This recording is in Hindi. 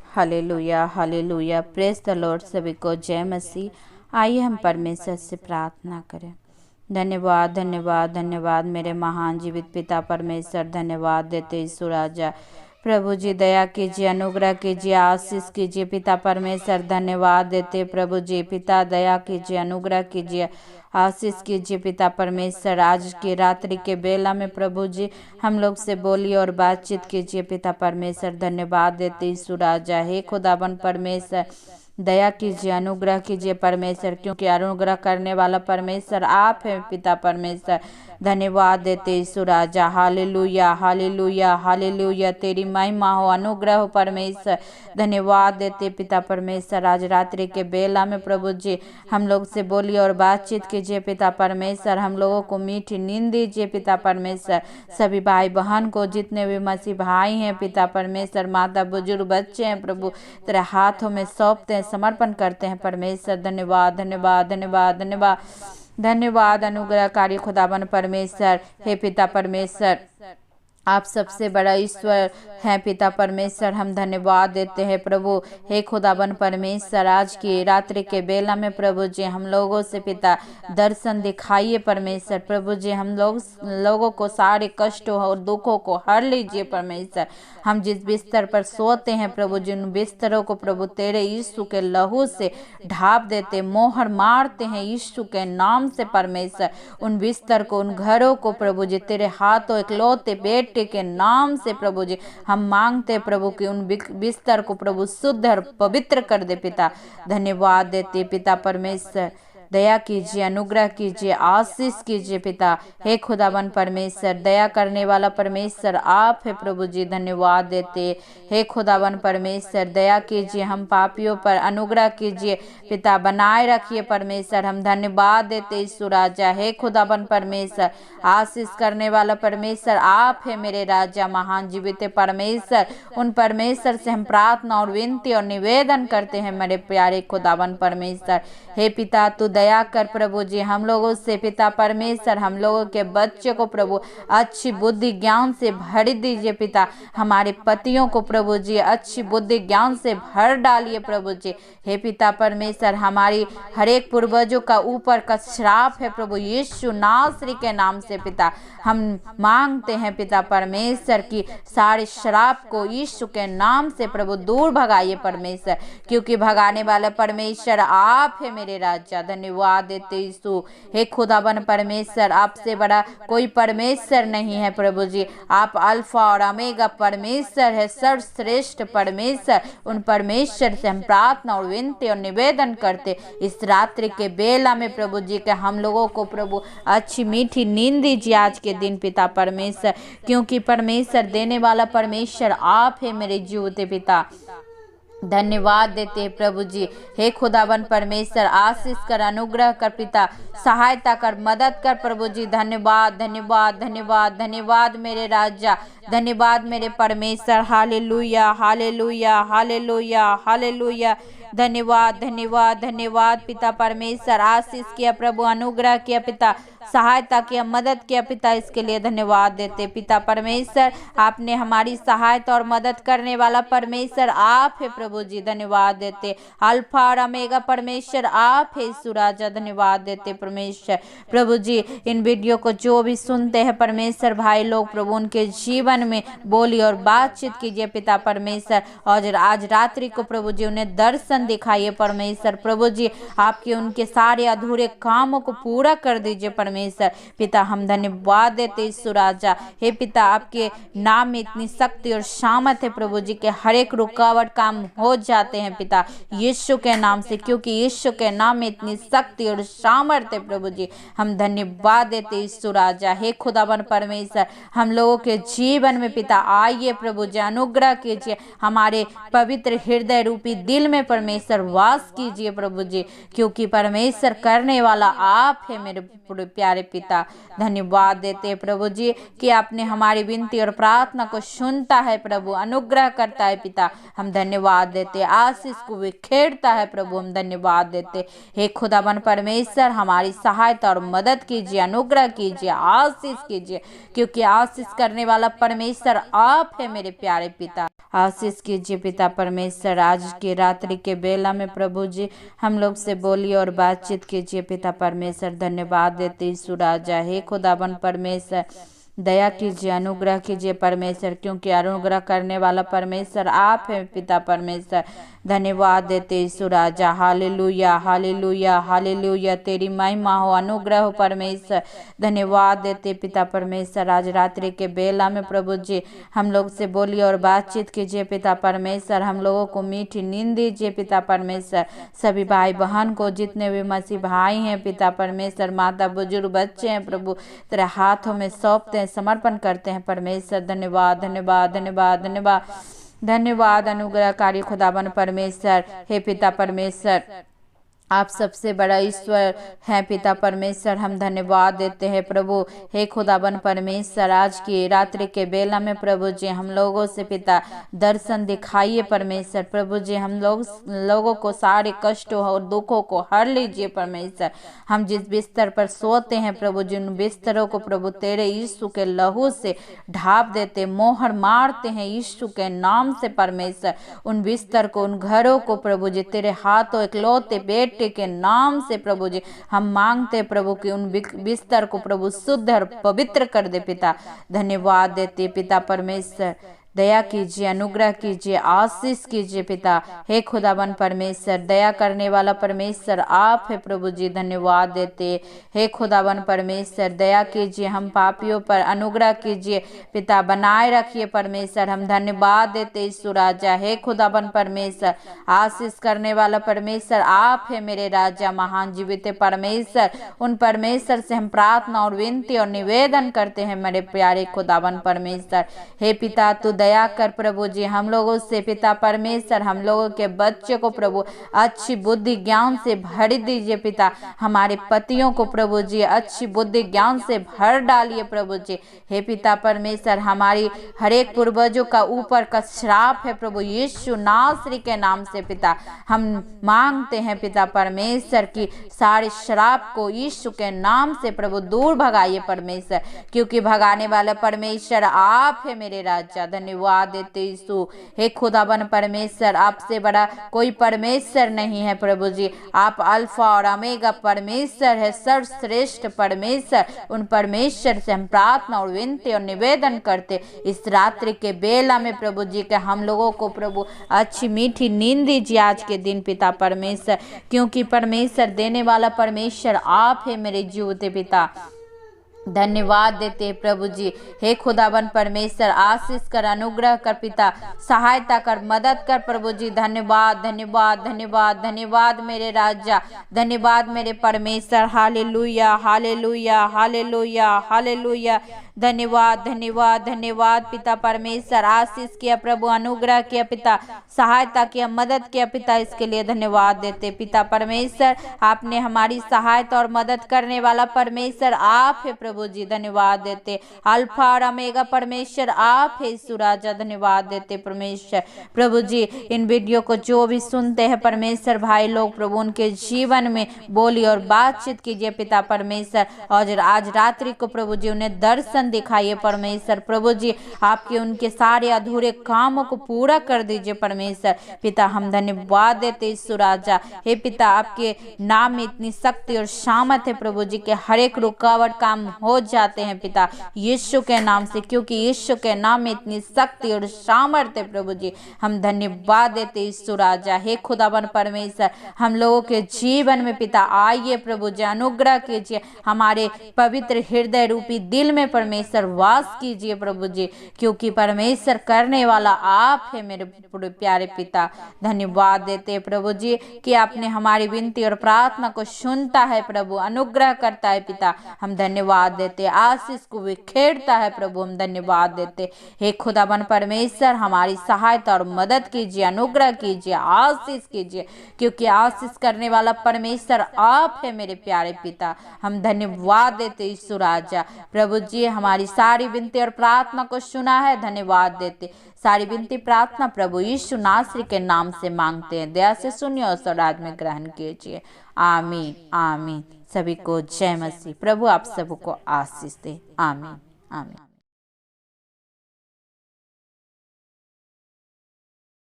Hallelujah hallelujah, praise the Lord. सभी को जय मसीह। आइए हम परमेश्वर से प्रार्थना करें। धन्यवाद धन्यवाद धन्यवाद मेरे महान जीवित पिता परमेश्वर, धन्यवाद देते ईश्वर राजा। प्रभु जी दया कीजिए, अनुग्रह कीजिए, आशीष कीजिए पिता परमेश्वर। धन्यवाद देते प्रभु जी, पिता दया कीजिए, अनुग्रह कीजिए, आशीष कीजिए पिता परमेश्वर। आज की रात्रि के बेला में प्रभु जी हम लोग से बोलिए और बातचीत कीजिए पिता परमेश्वर। धन्यवाद देते ईश्वर राजा। हे खुदाबन परमेश्वर, दया कीजिए, अनुग्रह कीजिए परमेश्वर, क्योंकि अनुग्रह करने वाला परमेश्वर आप है पिता परमेश्वर। धन्यवाद देते ईश्वर राजा। हालेलुया हालेलुया हालेलुया, तेरी महिमा हो, अनुग्रह हो परमेश्वर। धन्यवाद देते पिता परमेश्वर। आज रात्रि के बेला में प्रभु जी हम लोग से बोलिए और बातचीत कीजिए पिता परमेश्वर। हम लोगों को मीठी नींद दीजिए पिता परमेश्वर। सभी भाई बहन को, जितने भी मसीह भाई हैं पिता परमेश्वर, माता बुजुर्ग बच्चे हैं प्रभु, तेरे हाथों में सौंपते हैं, समर्पण करते हैं परमेश्वर। धन्यवाद धन्यवाद धन्यवाद धन्यवाद धन्यवाद अनुग्रहकारी खुदावन परमेश्वर। हे पिता परमेश्वर, आप सबसे बड़ा ईश्वर हैं पिता परमेश्वर। हम धन्यवाद देते हैं प्रभु। हे खुदाबन परमेश्वर, आज की रात्रि के बेला में प्रभु जी हम लोगों से पिता दर्शन दिखाइए परमेश्वर। प्रभु जी हम लोगों को सारे कष्टों और दुखों को हर लीजिए परमेश्वर। हम जिस बिस्तर पर सोते हैं प्रभु जी, उन बिस्तरों को प्रभु तेरे यीशु के लहू से ढाप देते, मोहर मारते हैं यीशु के नाम से परमेश्वर। उन बिस्तर को, उन घरों को प्रभु जी तेरे हाथों इकलौते बेटे के नाम से प्रभु जी हम मांगते प्रभु कि उन बिस्तर को प्रभु शुद्ध और पवित्र कर दे पिता। धन्यवाद देते पिता परमेश्वर। दया कीजिए, अनुग्रह कीजिए, आशीष कीजिए पिता। हे खुदावन परमेश्वर, दया करने वाला परमेश्वर आप है प्रभु जी। धन्यवाद देते हे खुदावन परमेश्वर। दया कीजिए हम पापियों पर, अनुग्रह कीजिए पिता, बनाए रखिए परमेश्वर। हम धन्यवाद देते ईश्वर राजा। हे खुदावन परमेश्वर, आशीष करने वाला परमेश्वर आप है मेरे राजा, महान जीवित परमेश्वर। उन परमेश्वर से हम प्रार्थना और विनती और निवेदन करते हैं मेरे प्यारे खुदावन परमेश्वर। हे पिता तू दया कर प्रभु जी हम लोगों से पिता परमेश्वर। हम लोगों के बच्चे को प्रभु अच्छी बुद्धि ज्ञान से भर दीजिए पिता। हमारे पतियों को प्रभु जी अच्छी बुद्धि ज्ञान से भर डालिए प्रभु जी। हे पिता परमेश्वर, हमारी हर एक पूर्वजों का ऊपर का श्राप है प्रभु यीशु नासरी के नाम से पिता हम मांगते हैं पिता परमेश्वर की सारे श्राप को यीशु के नाम से प्रभु दूर भगाइए परमेश्वर, क्योंकि भगाने वाला परमेश्वर आप है मेरे राजा। धन्यवाद देते यीशु। हे खुदावन परमेश्वर, आपसे बड़ा कोई परमेश्वर नहीं है प्रभु जी। आप अल्फा और ओमेगा परमेश्वर है, सर्वश्रेष्ठ परमेश्वर। उन परमेश्वर से हम प्रार्थना और विनती और निवेदन करते इस रात्रि के बेला में प्रभु जी के हम लोगों को प्रभु अच्छी मीठी नींद दीजिए आज के दिन पिता परमेश्वर, क्योंकि परमेश्वर देने वाला परमेश्वर आप है मेरे जीवते पिता। धन्यवाद देते हैं प्रभु जी। हे खुदावन परमेश्वर, आशीष कर, अनुग्रह कर पिता, सहायता कर, मदद कर प्रभु जी। धन्यवाद धन्यवाद धन्यवाद धन्यवाद मेरे राजा, धन्यवाद मेरे परमेश्वर। Hallelujah hallelujah hallelujah hallelujah. धन्यवाद धन्यवाद धन्यवाद पिता परमेश्वर। आशीष किया प्रभु, अनुग्रह किया पिता, सहायता किया, मदद किया पिता, इसके लिए धन्यवाद देते पिता परमेश्वर। आपने हमारी सहायता और मदद करने वाला परमेश्वर आप है प्रभु जी। धन्यवाद देते अल्फा और ओमेगा परमेश्वर आप है यीशु राजा। धन्यवाद देते परमेश्वर। प्रभु जी इन वीडियो को जो भी सुनते हैं परमेश्वर भाई लोग, प्रभु उनके जीवन में बोली और बातचीत कीजिए पिता परमेश्वर। और आज रात्रि को प्रभु जी उन्हें दर्शन दिखाइए परमेश्वर। प्रभु जी आपके उनके सारे अधूरे कामों को पूरा कर दीजिए परमेश्वर पिता। हम धन्यवाद देते ईश्वर राजा। हे पिता, आपके नाम में इतनी शक्ति और सामर्थ है प्रभु जी के हर एक रुकावट काम हो जाते हैं पिता यीशु के नाम से, क्योंकि यीशु के नाम में इतनी शक्ति और सामर्थ है प्रभु जी। हम धन्यवाद देते ईश्वर राजा। हे खुदावन परमेश्वर, हम लोगों के जीवन में पिता आइए प्रभु जी, अनुग्रह कीजिए, हमारे पवित्र हृदय रूपी दिल में परमेश्वर वास कीजिए प्रभु जी, क्योंकि परमेश्वर करने वाला आप है मेरे प्यारे पिता। धन्यवाद देते प्रभु जी कि आपने हमारी विनती और प्रार्थना को सुनता है प्रभु, अनुग्रह करता है पिता। हम धन्यवाद देते, आशीष को बिखेरता है प्रभु। हम धन्यवाद देते हे खुदावन परमेश्वर, हमारी सहायता और मदद कीजिए, अनुग्रह कीजिए, आशीष कीजिए, क्योंकि आशीष करने वाला परमेश्वर आप है मेरे प्यारे पिता। आशीष कीजिए पिता परमेश्वर। आज की रात्रि के बेला में प्रभु जी हम लोग से बोलिए और बातचीत कीजिए पिता परमेश्वर। धन्यवाद देते यीशु राजा। हे खुदाबंद परमेश्वर, दया कीजिए, अनुग्रह कीजिए परमेश्वर, क्योंकि अनुग्रह करने वाला परमेश्वर आप हैं पिता परमेश्वर। धन्यवाद देते यीशु राजा। हालेलुया हालेलुया हालेलुया, तेरी महिमा हो, अनुग्रह हो परमेश्वर। धन्यवाद देते पिता परमेश्वर। आज रात्रि के बेला में प्रभु जी हम लोग से बोलिए और बातचीत कीजिए पिता परमेश्वर। हम लोगों को मीठी नींद दीजिए पिता परमेश्वर। सभी भाई बहन को, जितने भी मसीह भाई हैं पिता परमेश्वर, माता बुजुर्ग बच्चे हैं प्रभु, तेरे हाथों में सौंपते हैं, समर्पण करते हैं परमेश्वर। धन्यवाद धन्यवाद धन्यवाद धन्यवाद धन्यवाद अनुग्रहकारी खुदाबंद परमेश्वर। हे पिता परमेश्वर, आप सबसे बड़ा ईश्वर हैं पिता परमेश्वर। हम धन्यवाद देते हैं प्रभु। हे खुदाबंद परमेश्वर, आज की रात्रि के बेला में प्रभु जी हम लोगों से पिता दर्शन दिखाइए परमेश्वर। प्रभु जी हम लोगों को सारे कष्टों और दुखों को हर लीजिए परमेश्वर। हम जिस बिस्तर पर सोते हैं प्रभु जी, उन बिस्तरों को प्रभु तेरे यीशु के लहू से ढाप देते, मोहर मारते हैं यीशु के नाम से परमेश्वर। उन बिस्तर को, उन घरों को प्रभु जी तेरे हाथों इकलौते बेटे के नाम से प्रभु जी हम मांगते प्रभु कि उन बिस्तर को प्रभु शुद्ध और पवित्र कर दे पिता। धन्यवाद देते पिता परमेश्वर। दया कीजिए, अनुग्रह कीजिए, आशीष कीजिए पिता। हे खुदाबंद परमेश्वर, दया करने वाला परमेश्वर आप है प्रभु जी। धन्यवाद देते। हे खुदाबंद परमेश्वर, दया कीजिए, हम पापियों पर अनुग्रह कीजिए पिता, बनाए रखिए परमेश्वर। हम धन्यवाद देते यीशु राजा। हे खुदाबंद परमेश्वर, आशीष करने वाला परमेश्वर आप है मेरे राजा, महान जीवित परमेश्वर। उन परमेश्वर से हम प्रार्थना और विनती और निवेदन करते हैं मेरे प्यारे खुदाबंद परमेश्वर। हे पिता, तू दया कर प्रभु जी हम लोगों से पिता परमेश्वर। हम लोगों के बच्चे को प्रभु अच्छी बुद्धि ज्ञान से भर दीजिए पिता। हमारे पतियों को प्रभु जी अच्छी बुद्धि ज्ञान से भर डालिए प्रभु जी। हे पिता परमेश्वर, हमारी हर एक पूर्वजों का ऊपर का श्राप है प्रभु यीशु नासरी के नाम से पिता हम मांगते हैं पिता परमेश्वर की सारे श्राप को यीशु के नाम से प्रभु दूर भगाइए परमेश्वर, क्योंकि भगाने वाला परमेश्वर आप है मेरे राजा। धन्यवाद देते यीशु। हे खुदाबंद परमेश्वर, आपसे बड़ा कोई परमेश्वर नहीं है प्रभु जी। आप अल्फा और ओमेगा परमेश्वर है, सर्वश्रेष्ठ परमेश्वर। उन परमेश्वर से हम प्रार्थना और विनती और निवेदन करते इस रात्रि के बेला में प्रभु जी के हम लोगों को प्रभु अच्छी मीठी नींद दीजिए आज के दिन पिता परमेश्वर, क्योंकि परमेश्वर देने वाला परमेश्वर आप है मेरे जीवते पिता। धन्यवाद देते प्रभु जी। हे खुदाबंद परमेश्वर, आशीष कर, अनुग्रह कर पिता, सहायता कर, मदद कर प्रभु जी। धन्यवाद धन्यवाद धन्यवाद धन्यवाद मेरे राजा, धन्यवाद मेरे परमेश्वर। Hallelujah hallelujah hallelujah hallelujah. धन्यवाद धन्यवाद धन्यवाद पिता परमेश्वर। आशीष किया प्रभु, अनुग्रह किया पिता, सहायता किया, मदद किया पिता, इसके लिए धन्यवाद देते पिता परमेश्वर। आपने हमारी सहायता और मदद करने वाला परमेश्वर आप है प्रभु जी। धन्यवाद देते। अल्फा और ओमेगा परमेश्वर आप है यीशु राजा। धन्यवाद देते परमेश्वर। प्रभु जी इन वीडियो को जो भी सुनते हैं परमेश्वर भाई लोग, प्रभु उनके जीवन में बोली और बातचीत कीजिए पिता परमेश्वर। और आज रात्रि को प्रभु जी उन्हें दर्शन दिखाइए परमेश्वर। प्रभु जी आपके उनके सारे अधूरे कामों को पूरा कर दीजिए परमेश्वर पिता। हम धन्यवाद देते यीशु राजा। हे पिता, आपके नाम में इतनी शक्ति और सामर्थ है प्रभु जी के हर एक रुकावट काम हो जाते हैं पिता यीशु के नाम से, क्योंकि यीशु के नाम में इतनी शक्ति और सामर्थ है प्रभु जी। हम धन्यवाद देते यीशु राजा। हे खुदाबंद परमेश्वर, हम लोगों के जीवन में पिता आइए प्रभु जी, अनुग्रह कीजिए, हमारे पवित्र हृदय रूपी दिल में परमेश्वर वास कीजिए प्रभु जी, क्योंकि परमेश्वर करने वाला आप है मेरे प्यारे पिता। धन्यवाद देते प्रभु जी कि आपने हमारी विनती और प्रार्थना को सुनता है प्रभु, अनुग्रह करता है पिता। हम धन्यवाद देते, आशीष को बिखेरता है प्रभु। हम धन्यवाद देते। हे खुदाबंद परमेश्वर, हमारी सहायता और मदद कीजिए, अनुग्रह कीजिए, आशीष कीजिए, क्योंकि आशीष करने वाला परमेश्वर आप है मेरे प्यारे पिता। हम धन्यवाद देते यीशु राजा। प्रभु जी हमारी सारी विनती और प्रार्थना को सुना है। धन्यवाद देते। सारी विनती प्रार्थना प्रभु यीशु नासरी के नाम से मांगते हैं। दया से सुनिए और स्वराज में ग्रहण कीजिए। आमीन आमीन। सभी को जय मसीह। प्रभु आप सबको आशीष दे। आमीन आमीन।